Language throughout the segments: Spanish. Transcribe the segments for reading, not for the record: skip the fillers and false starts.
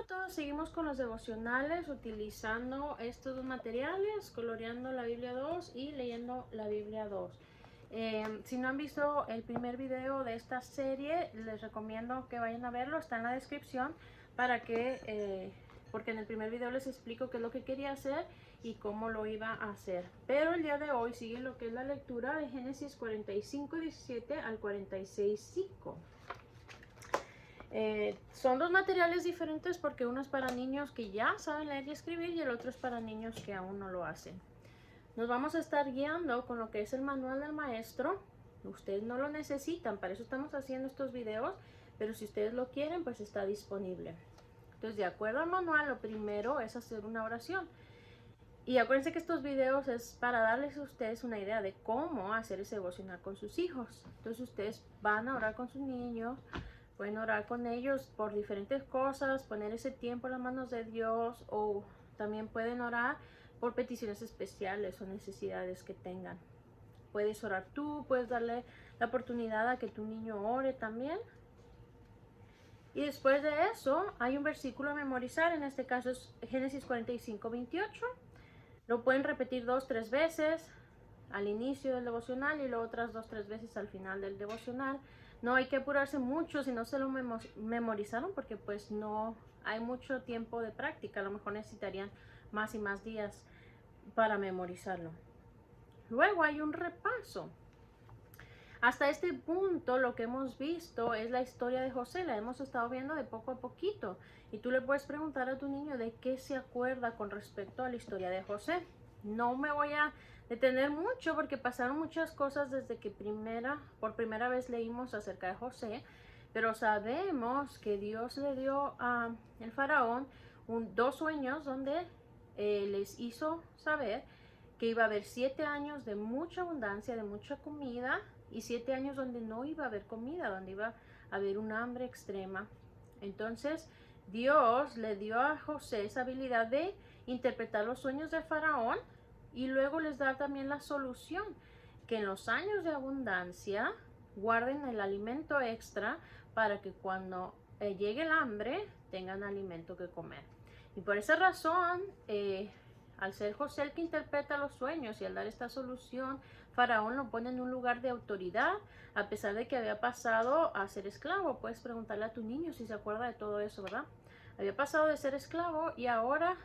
todos, seguimos con los devocionales utilizando estos dos materiales, coloreando la Biblia 2 y leyendo la Biblia 2. Si no han visto el primer video de esta serie, les recomiendo que vayan a verlo, está en la descripción para que, porque en el primer video les explico qué es lo que quería hacer y cómo lo iba a hacer. Pero el día de hoy sigue lo que es la lectura de Génesis 45:17 al 46:5. Son dos materiales diferentes porque uno es para niños que ya saben leer y escribir y el otro es para niños que aún no lo hacen. Nos vamos a estar guiando con lo que es el manual del maestro. Ustedes no lo necesitan, para eso estamos haciendo estos videos, pero si ustedes lo quieren, pues está disponible. Entonces, de acuerdo al manual, lo primero es hacer una oración. Y acuérdense que estos videos es para darles a ustedes una idea de cómo hacer ese devocional con sus hijos. Entonces, ustedes van a orar con sus niños, pueden orar con ellos por diferentes cosas, poner ese tiempo en las manos de Dios, o también pueden orar por peticiones especiales o necesidades que tengan. Puedes orar tú, puedes darle la oportunidad a que tu niño ore también. Y después de eso hay un versículo a memorizar, en este caso es Génesis 45:28. Lo pueden repetir 2-3 veces al inicio del devocional y luego otras 2-3 veces al final del devocional. No hay que apurarse mucho si no se lo memorizaron, porque pues no hay mucho tiempo de práctica. A lo mejor necesitarían más y más días para memorizarlo. Luego hay un repaso. Hasta este punto lo que hemos visto es la historia de José, la hemos estado viendo de poco a poquito. Y tú le puedes preguntar a tu niño de qué se acuerda con respecto a la historia de José. No me voy a detener mucho porque pasaron muchas cosas desde que por primera vez leímos acerca de José, pero sabemos que Dios le dio a el faraón dos sueños donde les hizo saber que iba a haber 7 años de mucha abundancia, de mucha comida, y 7 años donde no iba a haber comida, donde iba a haber un hambre extrema. Entonces Dios le dio a José esa habilidad de interpretar los sueños del faraón y luego les da también la solución, que en los años de abundancia guarden el alimento extra para que cuando llegue el hambre tengan alimento que comer. Y por esa razón, al ser José el que interpreta los sueños y al dar esta solución, Faraón lo pone en un lugar de autoridad, a pesar de que había pasado a ser esclavo. Puedes preguntarle a tu niño si se acuerda de todo eso, ¿verdad? Había pasado de ser esclavo y ahora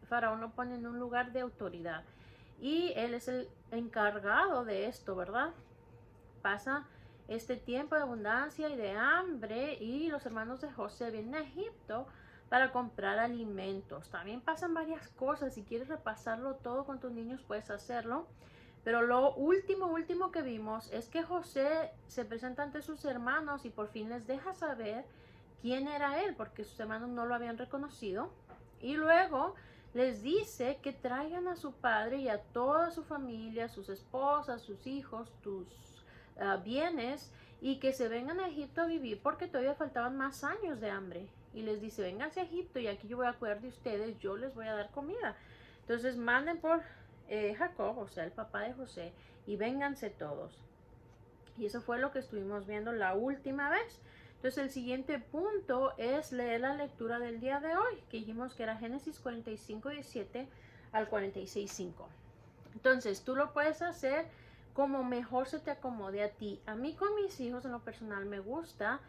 Faraón lo pone en un lugar de autoridad. Y él es el encargado de esto, ¿verdad? Pasa este tiempo de abundancia y de hambre y los hermanos de José vienen a Egipto para comprar alimentos. También pasan varias cosas. Si quieres repasarlo todo con tus niños, puedes hacerlo. Pero lo último que vimos es que José se presenta ante sus hermanos y por fin les deja saber quién era él, porque sus hermanos no lo habían reconocido. Y luego les dice que traigan a su padre y a toda su familia, sus esposas, sus hijos, tus bienes, y que se vengan a Egipto a vivir porque todavía faltaban más años de hambre. Y les dice, vénganse a Egipto y aquí yo voy a cuidar de ustedes, yo les voy a dar comida. Entonces manden por Jacob, o sea, el papá de José, y vénganse todos. Y eso fue lo que estuvimos viendo la última vez. Entonces el siguiente punto es leer la lectura del día de hoy, que dijimos que era Génesis 45:17 al 46:5. Entonces tú lo puedes hacer como mejor se te acomode a ti. A mí con mis hijos en lo personal me gusta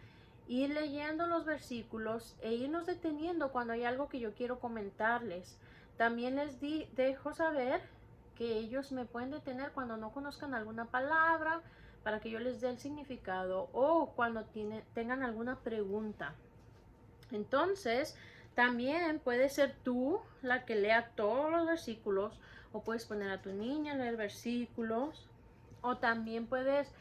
ir leyendo los versículos e irnos deteniendo cuando hay algo que yo quiero comentarles. También les dejo saber que ellos me pueden detener cuando no conozcan alguna palabra para que yo les dé el significado o cuando tengan alguna pregunta. Entonces, también puede ser tú la que lea todos los versículos o puedes poner a tu niña a leer versículos o también puedes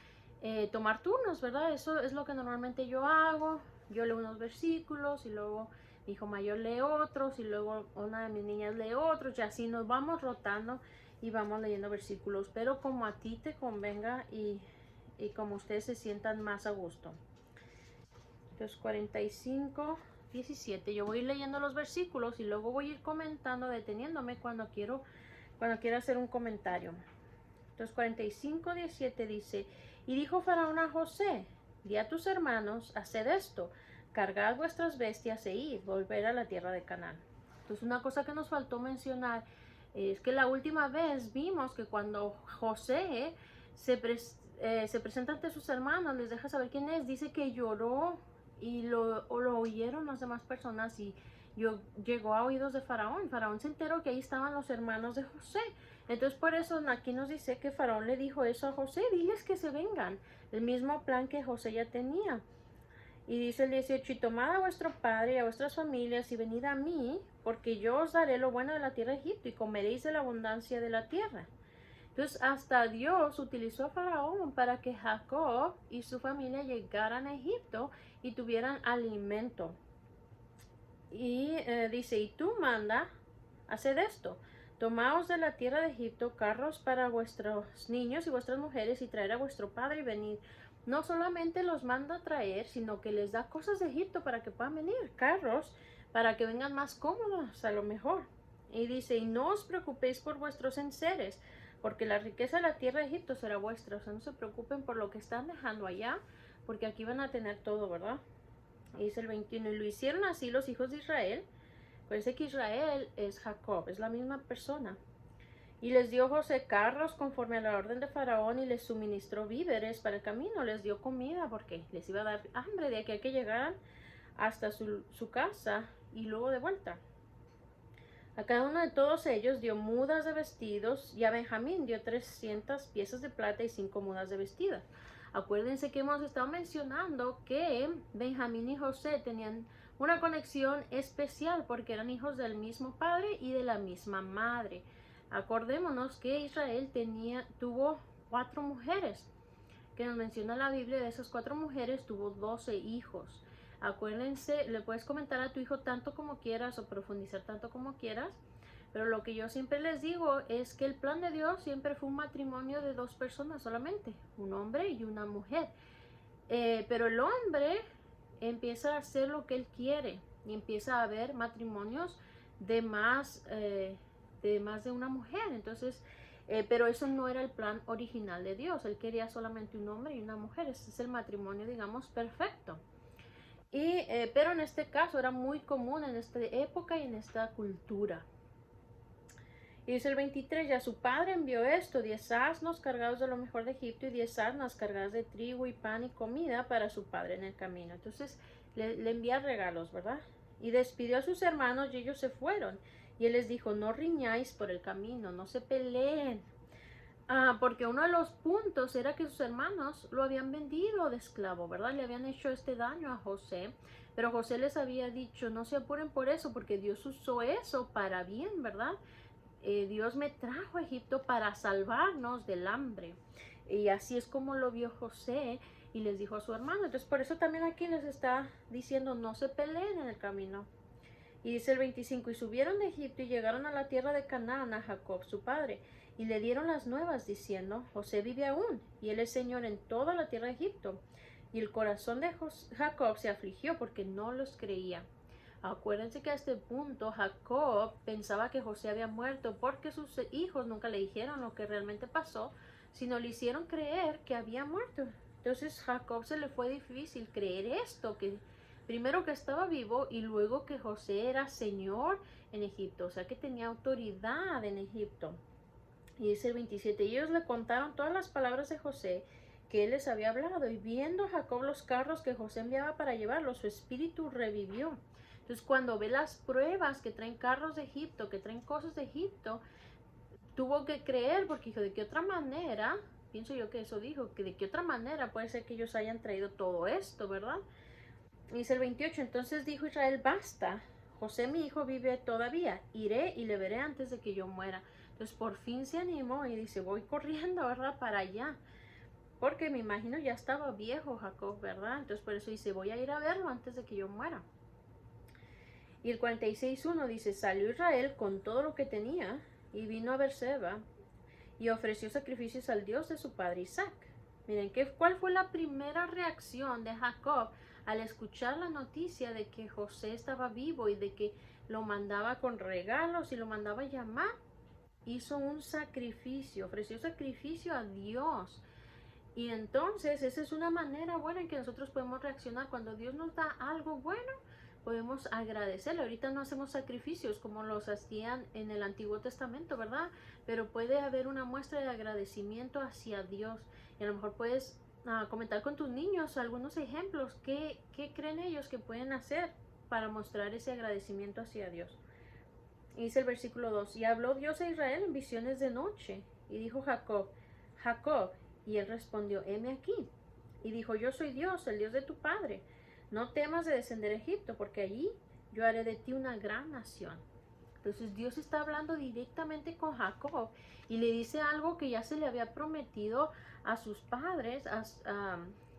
tomar turnos, ¿verdad? Eso es lo que normalmente yo hago. Yo leo unos versículos y luego mi hijo mayor lee otros y luego una de mis niñas lee otros y así nos vamos rotando y vamos leyendo versículos, pero como a ti te convenga y como ustedes se sientan más a gusto. Entonces 45:17, yo voy a ir leyendo los versículos y luego voy a ir comentando, deteniéndome cuando quiero hacer un comentario. Entonces 45:17 dice, y dijo Faraón a José, di a tus hermanos, haced esto, cargad vuestras bestias e id, volver a la tierra de Canaán. Entonces una cosa que nos faltó mencionar es que la última vez vimos que cuando José se presenta ante sus hermanos, les deja saber quién es, dice que lloró y lo oyeron las demás personas y llegó a oídos de Faraón. Faraón se enteró que ahí estaban los hermanos de José. Entonces por eso aquí nos dice que Faraón le dijo eso a José, diles que se vengan, el mismo plan que José ya tenía. Y dice el 18, y tomad a vuestro padre y a vuestras familias y venid a mí, porque yo os daré lo bueno de la tierra de Egipto y comeréis de la abundancia de la tierra. Entonces hasta Dios utilizó a Faraón para que Jacob y su familia llegaran a Egipto y tuvieran alimento. Y dice, y tú manda, haced esto, tomaos de la tierra de Egipto carros para vuestros niños y vuestras mujeres y traer a vuestro padre y venid. No solamente los manda a traer, sino que les da cosas de Egipto para que puedan venir, carros, para que vengan más cómodos a lo mejor. Y dice, y no os preocupéis por vuestros enseres, porque la riqueza de la tierra de Egipto será vuestra. O sea, no se preocupen por lo que están dejando allá, porque aquí van a tener todo, ¿verdad? Y dice el 21, y lo hicieron así los hijos de Israel. Parece que Israel es Jacob, es la misma persona. Y les dio José carros conforme a la orden de Faraón y les suministró víveres para el camino, les dio comida porque les iba a dar hambre de aquí a que llegaran hasta su casa y luego de vuelta. A cada uno de todos ellos dio mudas de vestidos y a Benjamín dio 300 piezas de plata y 5 mudas de vestidos. Acuérdense que hemos estado mencionando que Benjamín y José tenían una conexión especial porque eran hijos del mismo padre y de la misma madre. Acordémonos que Israel tuvo 4 mujeres, que nos menciona la Biblia. De esas 4 mujeres tuvo 12 hijos. Acuérdense, le puedes comentar a tu hijo tanto como quieras o profundizar tanto como quieras, pero lo que yo siempre les digo es que el plan de Dios siempre fue un matrimonio de 2 personas solamente, un hombre y una mujer. Pero el hombre empieza a hacer lo que él quiere y empieza a haber matrimonios de más de una mujer. Entonces, pero eso no era el plan original de Dios. Él quería solamente un hombre y una mujer. Ese es el matrimonio, digamos, perfecto. Pero en este caso era muy común en esta época y en esta cultura. Y dice el 23, ya su padre envió esto, 10 asnos cargados de lo mejor de Egipto y 10 asnas cargadas de trigo y pan y comida para su padre en el camino. Entonces le envía regalos, ¿verdad? Y despidió a sus hermanos y ellos se fueron. Y él les dijo, no riñáis por el camino, no se peleen. Porque uno de los puntos era que sus hermanos lo habían vendido de esclavo, ¿verdad? Le habían hecho este daño a José. Pero José les había dicho, no se apuren por eso, porque Dios usó eso para bien, ¿verdad? Dios me trajo a Egipto para salvarnos del hambre. Y así es como lo vio José y les dijo a su hermano. Entonces por eso también aquí les está diciendo no se peleen en el camino. Y dice el 25, y subieron de Egipto y llegaron a la tierra de Canaán a Jacob su padre. Y le dieron las nuevas diciendo, José vive aún y él es señor en toda la tierra de Egipto. Y el corazón de Jacob se afligió porque no los creía. Acuérdense que a este punto Jacob pensaba que José había muerto porque sus hijos nunca le dijeron lo que realmente pasó, sino le hicieron creer que había muerto. Entonces Jacob se le fue difícil creer esto, que primero que estaba vivo y luego que José era señor en Egipto, o sea que tenía autoridad en Egipto. Y dice el 27, y ellos le contaron todas las palabras de José que él les había hablado, y viendo Jacob los carros que José enviaba para llevarlos, su espíritu revivió. Entonces cuando ve las pruebas que traen carros de Egipto, que traen cosas de Egipto, tuvo que creer porque dijo, ¿de qué otra manera? Pienso yo que eso dijo, que de qué otra manera puede ser que ellos hayan traído todo esto, ¿verdad? Y dice el 28, entonces dijo Israel, basta, José mi hijo vive todavía, iré y le veré antes de que yo muera. Entonces por fin se animó y dice, voy corriendo, ¿verdad? Para allá. Porque me imagino ya estaba viejo Jacob, ¿verdad? Entonces por eso dice, voy a ir a verlo antes de que yo muera. Y el 46.1 dice, salió Israel con todo lo que tenía y vino a Beerseba y ofreció sacrificios al Dios de su padre Isaac. Miren, ¿cuál fue la primera reacción de Jacob al escuchar la noticia de que José estaba vivo y de que lo mandaba con regalos y lo mandaba a llamar? Hizo un sacrificio, ofreció sacrificio a Dios. Y entonces esa es una manera buena en que nosotros podemos reaccionar. Cuando Dios nos da algo bueno, podemos agradecerle. Ahorita no hacemos sacrificios como los hacían en el Antiguo Testamento, ¿verdad? Pero puede haber una muestra de agradecimiento hacia Dios. Y a lo mejor puedes comentar con tus niños algunos ejemplos. ¿Qué creen ellos que pueden hacer para mostrar ese agradecimiento hacia Dios? Y dice el versículo 2, y habló Dios a Israel en visiones de noche, y dijo Jacob, Jacob, y él respondió, heme aquí. Y dijo, yo soy Dios, el Dios de tu padre. No temas de descender a Egipto, porque allí yo haré de ti una gran nación. Entonces Dios está hablando directamente con Jacob y le dice algo que ya se le había prometido a sus padres, a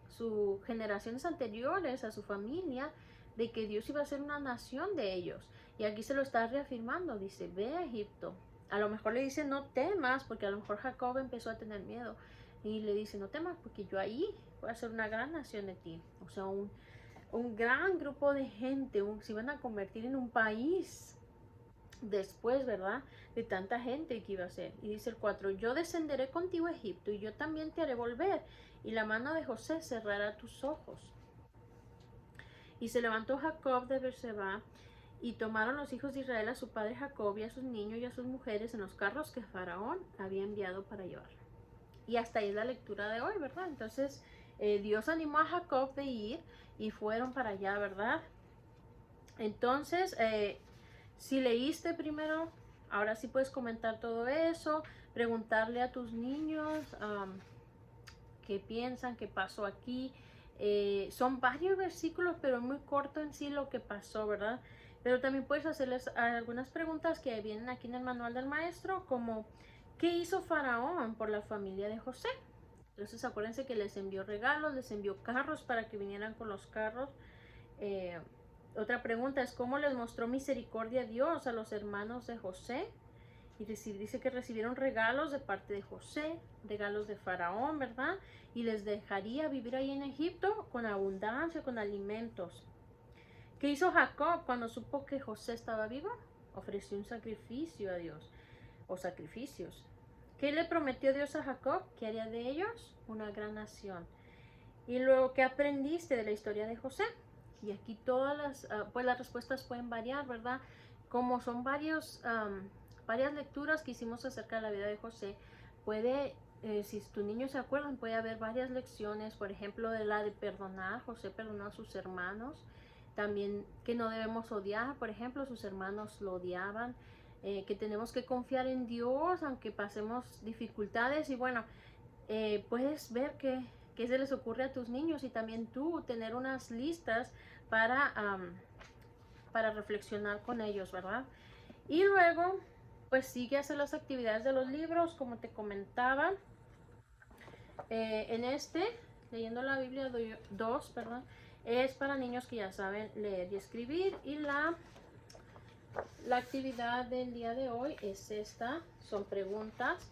sus generaciones anteriores, a su familia, de que Dios iba a ser una nación de ellos. Y aquí se lo está reafirmando, dice, ve a Egipto. A lo mejor le dice, no temas, porque a lo mejor Jacob empezó a tener miedo. Y le dice, no temas, porque yo ahí voy a hacer una gran nación de ti. O sea, un gran grupo de gente, se iban a convertir en un país después, ¿verdad? De tanta gente que iba a ser. Y dice el 4, yo descenderé contigo a Egipto y yo también te haré volver. Y la mano de José cerrará tus ojos. Y se levantó Jacob de Beerseba y tomaron los hijos de Israel a su padre Jacob y a sus niños y a sus mujeres en los carros que Faraón había enviado para llevar. Y hasta ahí es la lectura de hoy, ¿verdad? Entonces Dios animó a Jacob de ir y fueron para allá, ¿verdad? Entonces, si leíste primero, ahora sí puedes comentar todo eso, preguntarle a tus niños qué piensan, qué pasó aquí. Son varios versículos, pero muy corto en sí lo que pasó, ¿verdad? Pero también puedes hacerles algunas preguntas que vienen aquí en el manual del maestro, como ¿qué hizo Faraón por la familia de José? Entonces acuérdense que les envió regalos, les envió carros para que vinieran con los carros. Otra pregunta es ¿cómo les mostró misericordia a Dios a los hermanos de José? Y dice que recibieron regalos de parte de José, regalos de Faraón, ¿verdad? Y les dejaría vivir ahí en Egipto con abundancia, con alimentos. ¿Qué hizo Jacob cuando supo que José estaba vivo? Ofreció un sacrificio a Dios, o sacrificios. ¿Qué le prometió Dios a Jacob? ¿Qué haría de ellos? Una gran nación. Y luego, ¿qué aprendiste de la historia de José? Y aquí todas las respuestas pueden variar, ¿verdad? Como son varias lecturas que hicimos acerca de la vida de José, si tus niños se acuerdan, puede haber varias lecciones, por ejemplo, de la de perdonar. José perdonó a sus hermanos. También que no debemos odiar, por ejemplo, sus hermanos lo odiaban. Que tenemos que confiar en Dios, aunque pasemos dificultades. Y bueno, puedes ver qué se les ocurre a tus niños y también tú tener unas listas para reflexionar con ellos, ¿verdad? Y luego, pues sigue a hacer las actividades de los libros, como te comentaba. Leyendo la Biblia 2, perdón, es para niños que ya saben leer y escribir. Y la actividad del día de hoy es esta, son preguntas.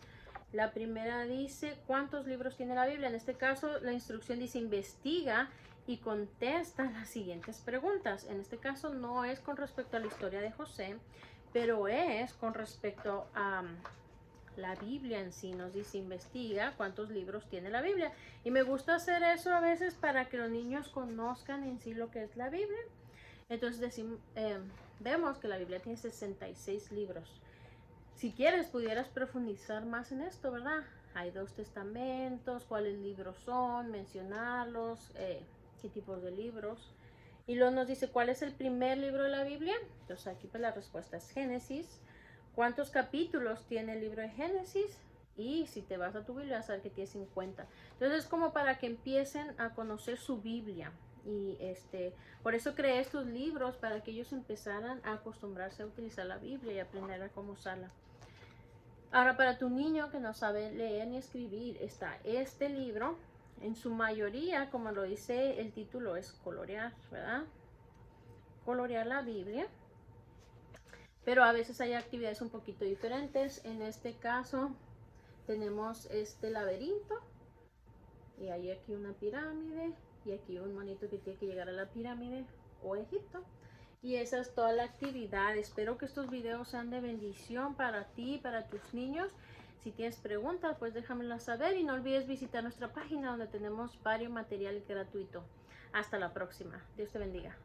La primera dice, ¿cuántos libros tiene la Biblia? En este caso, la instrucción dice, investiga y contesta las siguientes preguntas. En este caso, no es con respecto a la historia de José, pero es con respecto a la Biblia en sí. Nos dice, investiga cuántos libros tiene la Biblia. Y me gusta hacer eso a veces para que los niños conozcan en sí lo que es la Biblia. Entonces, vemos que la Biblia tiene 66 libros. Si quieres, pudieras profundizar más en esto, ¿verdad? Hay 2 testamentos, cuáles libros son, mencionarlos, qué tipos de libros. Y luego nos dice, ¿cuál es el primer libro de la Biblia? Entonces aquí pues la respuesta es Génesis. ¿Cuántos capítulos tiene el libro de Génesis? Y si te vas a tu Biblia vas a ver que tiene 50. Entonces es como para que empiecen a conocer su Biblia. Y por eso creé estos libros, para que ellos empezaran a acostumbrarse a utilizar la Biblia y aprender a cómo usarla. Ahora, para tu niño que no sabe leer ni escribir, está este libro. En su mayoría, como lo dice el título, es colorear, ¿verdad? Colorear la Biblia. Pero a veces hay actividades un poquito diferentes. En este caso, tenemos este laberinto. Y hay aquí una pirámide. Y aquí un monito que tiene que llegar a la pirámide o Egipto. Y esa es toda la actividad. Espero que estos videos sean de bendición para ti y para tus niños. Si tienes preguntas, pues déjamelas saber y no olvides visitar nuestra página donde tenemos varios material gratuito. Hasta la próxima. Dios te bendiga.